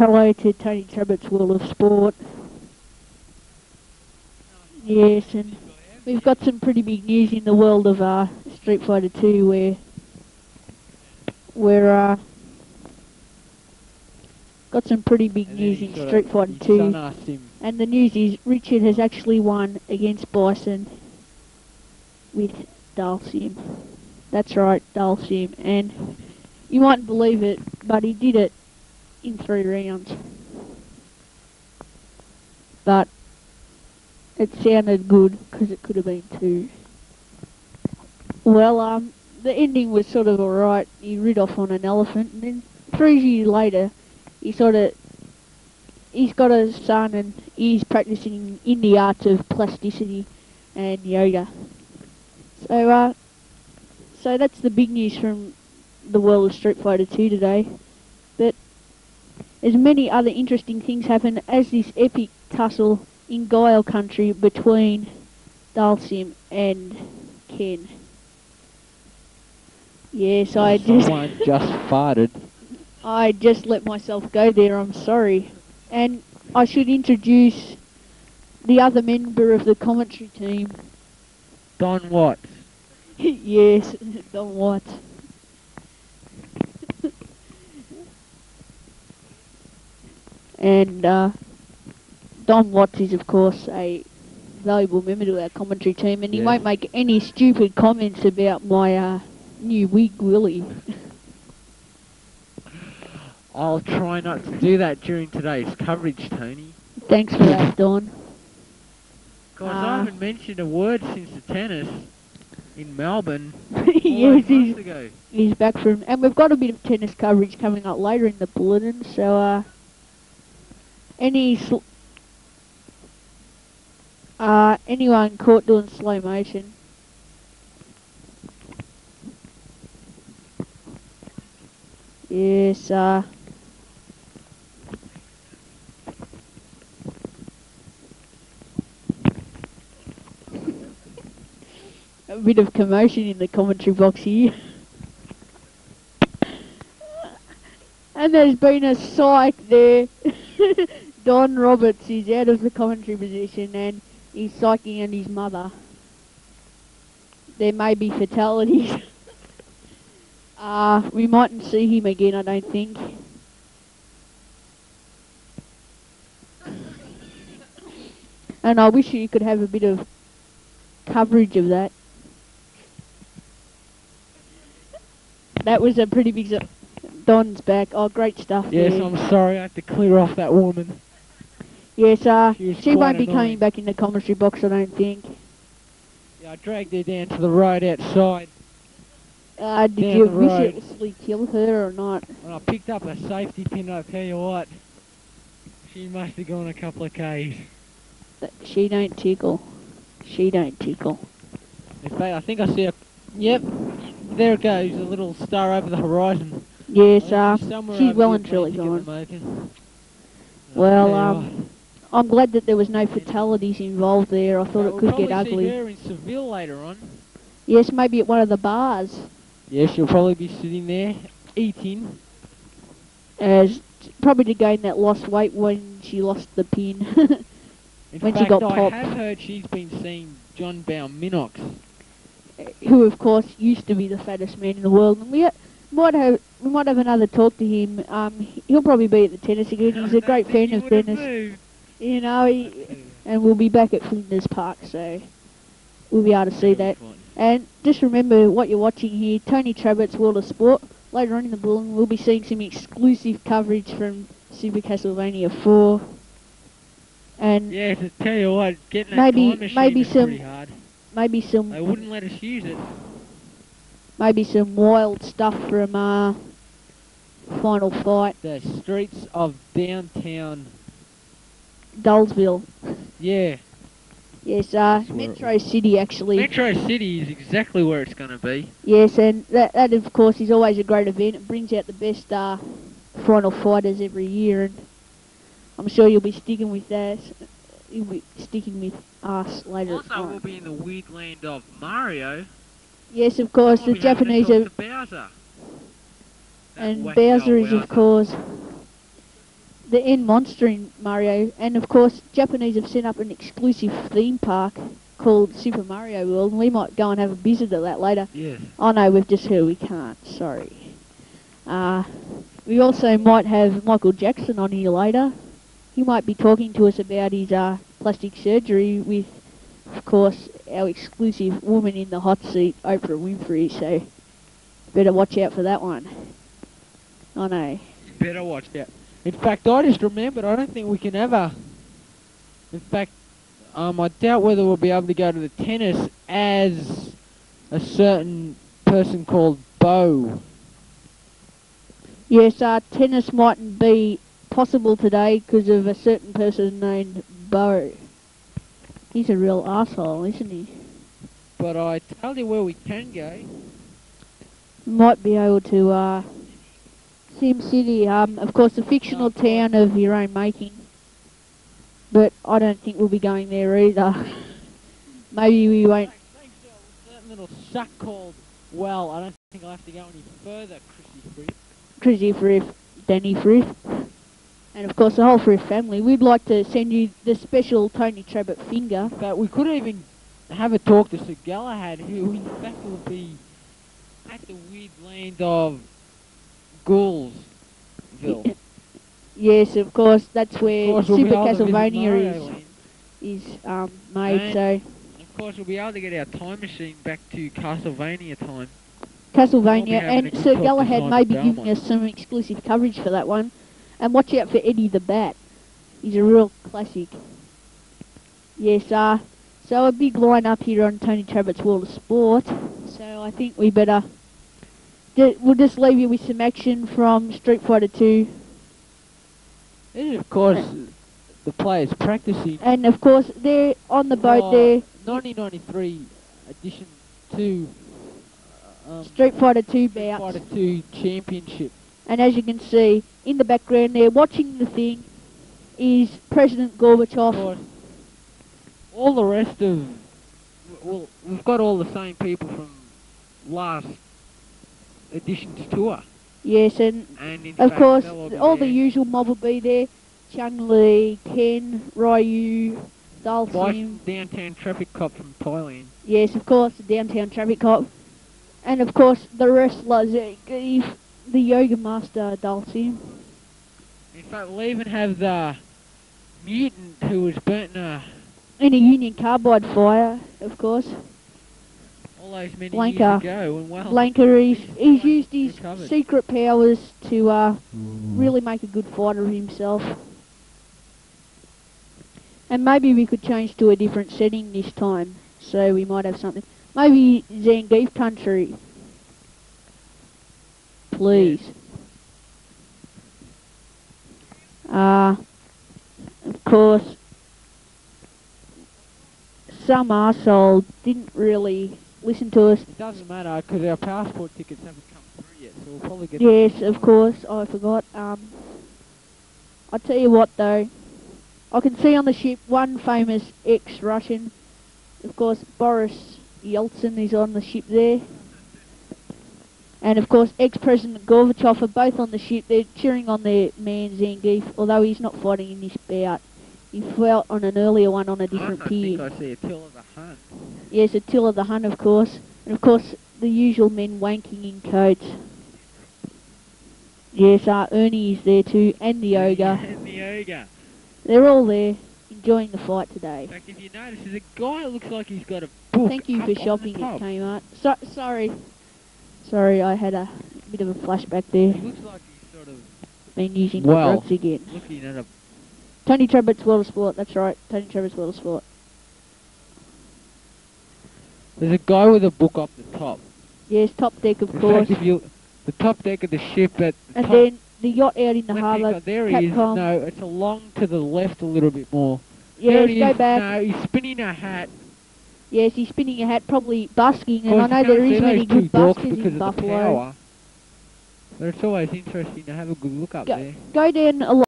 Hello to Tony Trabbit's World of Sport. Yes, and we've got some pretty big news in the world of Street Fighter 2 where got some pretty big news in Street Fighter 2. And the news is Richard has actually won against Bison with Dalsim. That's right, Dalsim. And you mightn't believe it, but he did it in 3 rounds. But it sounded good because it could have been 2. Well, the ending was sort of alright. He rid off on an elephant, and then 3 years later, he's got a son, and he's practicing in the arts of plasticity and yoga. So that's the big news from the world of Street Fighter 2 today. But there's many other interesting things happen as this epic tussle in Guile country between Dalsim and Ken. Yes, Someone just farted. I just let myself go there, I'm sorry. And I should introduce the other member of the commentary team. Don Watts. Yes, Don Watts. And Don Watts is, of course, a valuable member to our commentary team, and he won't make any stupid comments about my new wig, will he? I'll try not to do that during today's coverage, Tony. Thanks for that, Don. Guys, I haven't mentioned a word since the tennis in Melbourne. Yes, months ago. He's back from... And we've got a bit of tennis coverage coming up later in the bulletin, so anyone caught doing slow motion? Yes, a bit of commotion in the commentary box here. And there's been a psych there. Don Roberts is out of the commentary position and he's psyching at his mother. There may be fatalities. We mightn't see him again, I don't think. And I wish you could have a bit of coverage of that. That was a pretty big... Don's back. Oh, great stuff. Yes, there. I'm sorry, I had to clear off that woman. Yes, she won't be annoying. coming back in the commentary box, I don't think. Yeah, I dragged her down to the road outside. Did you viciously kill her or not? When I picked up a safety pin, I tell you what, she must have gone a couple of Ks. She don't tickle. She don't tickle. In fact, I think I see a... Yep, there it goes, a little star over the horizon. Yes, she's well and truly gone. Well, I'm glad that there was no fatalities involved there. I thought it could get ugly. We'll probably see her in Seville later on. Yes, maybe at one of the bars. Yeah, she'll probably be sitting there, eating. Probably to gain that lost weight when she lost the pin. When she got popped. I have heard she's been seeing John Minox. Who, of course, used to be the fattest man in the world. And we might have another talk to him. He'll probably be at the tennis again. He's a great fan of tennis. You know, and we'll be back at Flinders Park, so we'll be able to see that. And just remember what you're watching here, Tony Trabbit's World of Sport. Later on in the bulletin, we'll be seeing some exclusive coverage from Super Castlevania 4. And yeah, to tell you what, getting that time machine is pretty hard. Maybe some... They wouldn't let us use it. Maybe some wild stuff from Final Fight. The streets of downtown... Dullsville. Yeah. Yes, Metro City actually. Metro City is exactly where it's going to be. Yes, and that of course is always a great event. It brings out the best Final Fighters every year, and I'm sure you'll be sticking with that. You'll be sticking with us later. Also, we'll be in the weird land of Mario. Yes, of course, the Japanese are... Bowser. And Bowser is, of course... the end monster in Mario, and of course Japanese have set up an exclusive theme park called Super Mario World, and we might go and have a visit of that later. Yes. Oh no, we've just heard we can't, sorry. We also might have Michael Jackson on here later. He might be talking to us about his plastic surgery with, of course, our exclusive woman in the hot seat, Oprah Winfrey, so better watch out for that one. I know. You better watch out. In fact, I just remembered, I don't think we can ever... In fact, I doubt whether we'll be able to go to the tennis as a certain person called Bo. Yes, tennis mightn't be possible today because of a certain person named Bo. He's a real asshole, isn't he? But I tell you where we can go. Might be able to, Sim City, of course the fictional town of your own making. But I don't think we'll be going there either. Maybe we won't. Thanks to a certain little suck called, well, I don't think I'll have to go any further, Chrissy Frith, Danny Frith, and of course the whole Frith family. We'd like to send you the special Tony Trabbit finger. But we could even have a talk to Szokolai, who in fact will be at the weird land of Ghoulsville. Yes, of course, that's where Super Castlevania is made, and so... Of course we'll be able to get our time machine back to Castlevania time. Castlevania, and Sir Galahad may be giving us some exclusive coverage for that one. And watch out for Eddie the Bat. He's a real classic. Yes, so a big line up here on Tony Trabbit's World of Sport. So I think we better... we'll just leave you with some action from Street Fighter 2. And of course, the players practicing. And of course, they're on the boat there. 1993 edition 2. Street Fighter 2 bouts. Street Fighter 2 Championship. And as you can see, in the background there, watching the thing, is President Gorbachev. All the rest of... Well, we've got all the same people from last edition's tour. Yes, and of course, all the usual mob will be there. Chun-Li, Ken, Ryu, Dalsim. Downtown traffic cop from Thailand. Yes, of course, the downtown traffic cop. And of course, the wrestlers, the yoga master, Dalsim. In fact, we'll even have the mutant who was burnt in a Union Carbide fire, of course. All those many years ago. And well, Blanca, he's used his secret powers to really make a good fighter of himself. And maybe we could change to a different setting this time, so we might have something. Maybe Zangief country. Please. Of course, some arsehole didn't really listen to us. It doesn't matter, because our passport tickets haven't come through yet, so we'll probably get... Yes, of course, I forgot. I'll tell you what though, I can see on the ship one famous ex-Russian. Of course, Boris Yeltsin is on the ship there. And of course, ex-President Gorbachev are both on the ship. They're cheering on their man Zangief, although he's not fighting in this bout. He fought on an earlier one on a different pier. I think I see Attila the Hun. Yes, Attila the Hun, of course. And of course, the usual men wanking in coats. Yes, Ernie is there too, and the ogre. And the ogre. They're all there, enjoying the fight today. In fact, if you notice, there's a guy that looks like he's got a book. Thank you for shopping at Kmart. Sorry, I had a bit of a flashback there. He looks like he's sort of... been using the drugs again. Looking at a... Tony Trabbit's World of Sport, that's right. Tony Trabbit's World of Sport. There's a guy with a book up the top. Yes, top deck, of course. Fact, the top deck of the ship at the and top, then the yacht out in the harbour. There he is. No, it's along to the left a little bit more. Yes, go back. No, he's spinning a hat. Yes, he's spinning a hat, probably busking, and I know there is many good buskers in Buffalo. But it's always interesting to have a good look up there. Go down a lot.